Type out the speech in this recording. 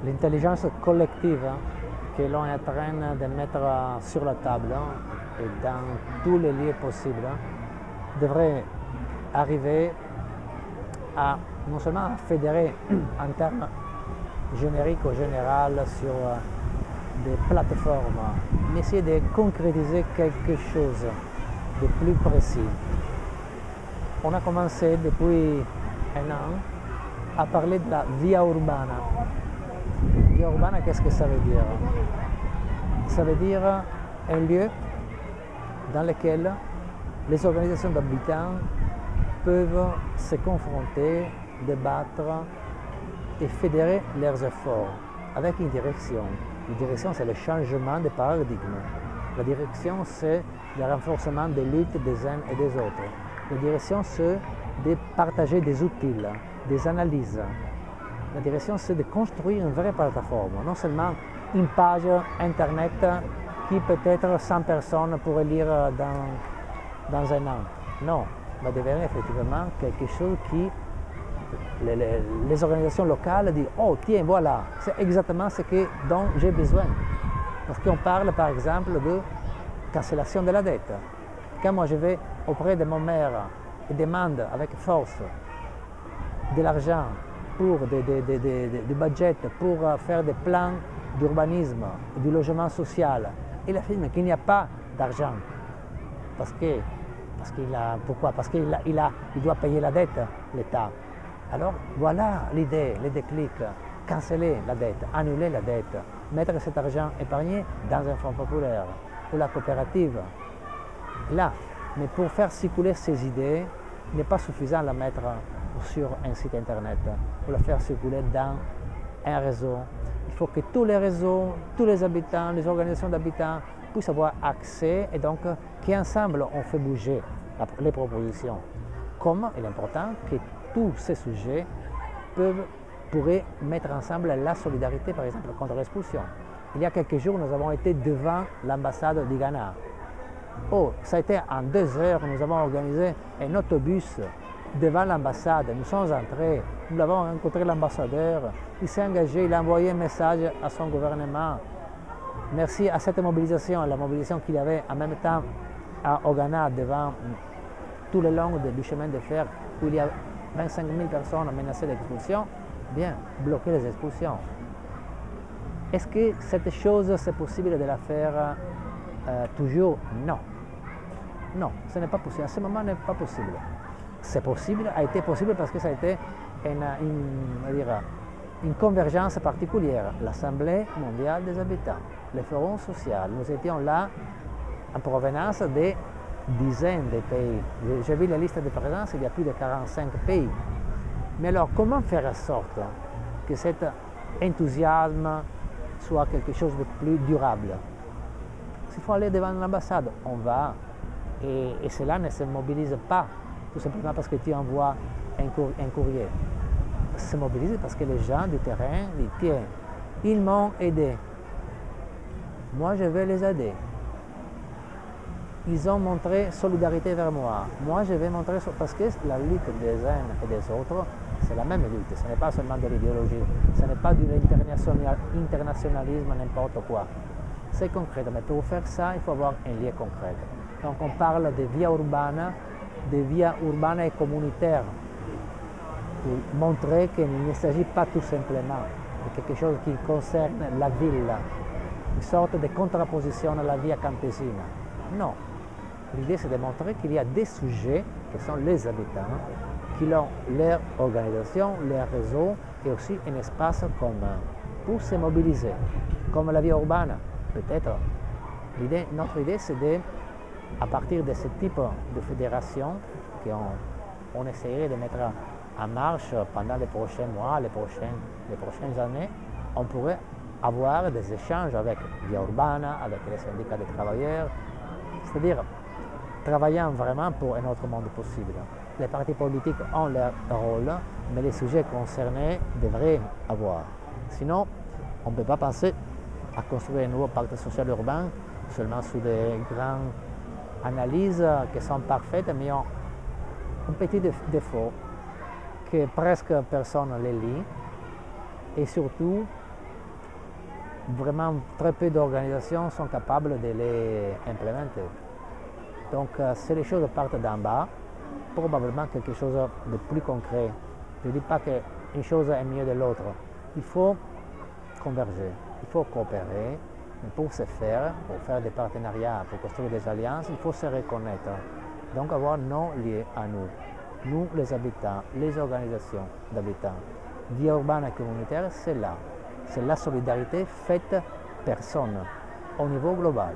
l'intelligence collective que l'on est en train de mettre sur la table et dans tous les lieux possibles devrait arriver à non seulement à fédérer en termes génériques ou général sur des plateformes, mais essayer de concrétiser quelque chose de plus précis. On a commencé depuis un an à parler de la via urbana. Via urbana, qu'est-ce que ça veut dire? Ça veut dire un lieu dans lequel les organisations d'habitants peuvent se confronter, débattre et fédérer leurs efforts avec une direction. La direction, c'est le changement de paradigme. La direction, c'est le renforcement des luttes des uns et des autres. La direction, c'est de partager des outils, des analyses. La direction, c'est de construire une vraie plateforme, non seulement une page internet qui peut-être 100 personnes pourraient lire dans un an. Non, va devenir effectivement quelque chose qui les organisations locales disent « Oh tiens, voilà, c'est exactement ce dont j'ai besoin ». Parce qu'on parle par exemple de cancellation de la dette. Quand moi je vais auprès de mon maire et demande avec force de l'argent pour du budget, pour faire des plans d'urbanisme, du logement social, il affirme qu'il n'y a pas d'argent. Pourquoi? Parce qu'il doit payer la dette, l'État. Alors voilà l'idée, le déclic, canceller la dette, annuler la dette, mettre cet argent épargné dans un fonds populaire ou la coopérative. Là, mais pour faire circuler ces idées, il n'est pas suffisant de la mettre sur un site internet, pour la faire circuler dans un réseau. Il faut que tous les réseaux, tous les habitants, les organisations d'habitants puissent avoir accès et donc qu'ensemble on fait bouger les propositions. Comme il est important que tous ces sujets pourraient mettre ensemble la solidarité, par exemple, contre l'expulsion. Il y a quelques jours, nous avons été devant l'ambassade du Ghana. Oh, ça a été en 2 heures, nous avons organisé un autobus devant l'ambassade. Nous sommes entrés, nous avons rencontré l'ambassadeur, il s'est engagé, il a envoyé un message à son gouvernement. Merci à cette mobilisation, la mobilisation qu'il y avait en même temps au Ghana devant tout le long du chemin de fer où il y a 25 000 personnes menacées d'expulsion, bien, bloquer les expulsions. Est-ce que cette chose, c'est possible de la faire toujours? Non. Non, ce n'est pas possible. À ce moment, ce n'est pas possible. C'est possible, a été possible parce que ça a été une convergence particulière. L'Assemblée mondiale des habitants, le Forum social. Nous étions là en provenance des dizaines de pays. J'ai vu la liste de présence, il y a plus de 45 pays. Mais alors, comment faire en sorte que cet enthousiasme soit quelque chose de plus durable? S'il faut aller devant l'ambassade, on va, et cela ne se mobilise pas, tout simplement parce que tu envoies un courrier. Se mobilise parce que les gens du terrain disent, tiens, ils m'ont aidé, moi je vais les aider. Ils ont montré solidarité vers moi. Moi, je vais montrer, parce que la lutte des uns et des autres, c'est la même lutte. Ce n'est pas seulement de l'idéologie, ce n'est pas de l'internationalisme, n'importe quoi. C'est concret, mais pour faire ça, il faut avoir un lien concret. Donc, on parle de via urbana et communautaires, pour montrer qu'il ne s'agit pas tout simplement de quelque chose qui concerne la ville, une sorte de contraposition à la vie campesine. Non. L'idée, c'est de montrer qu'il y a des sujets qui sont les habitants, qui ont leur organisation, leur réseau et aussi un espace commun pour se mobiliser, comme la vie urbaine. Peut-être, notre idée, c'est à partir de ce type de fédération qu'on essaierait de mettre en marche pendant les prochains mois, les prochaines années, on pourrait avoir des échanges avec Via Urbana, avec les syndicats des travailleurs, c'est-à-dire travaillant vraiment pour un autre monde possible. Les partis politiques ont leur rôle, mais les sujets concernés devraient avoir. Sinon, on ne peut pas penser à construire un nouveau pacte social urbain seulement sous des grandes analyses qui sont parfaites, mais ont un petit défaut que presque personne ne les lit et surtout vraiment très peu d'organisations sont capables de les implémenter. Donc si les choses partent d'en bas, probablement quelque chose de plus concret. Je ne dis pas qu'une chose est mieux de l'autre. Il faut converger, il faut coopérer, mais pour ce faire, pour faire des partenariats, pour construire des alliances, il faut se reconnaître. Donc avoir nos lieux à nous les habitants, les organisations d'habitants. Vie urbaine et communautaire, c'est là. C'est la solidarité faite personne, au niveau global.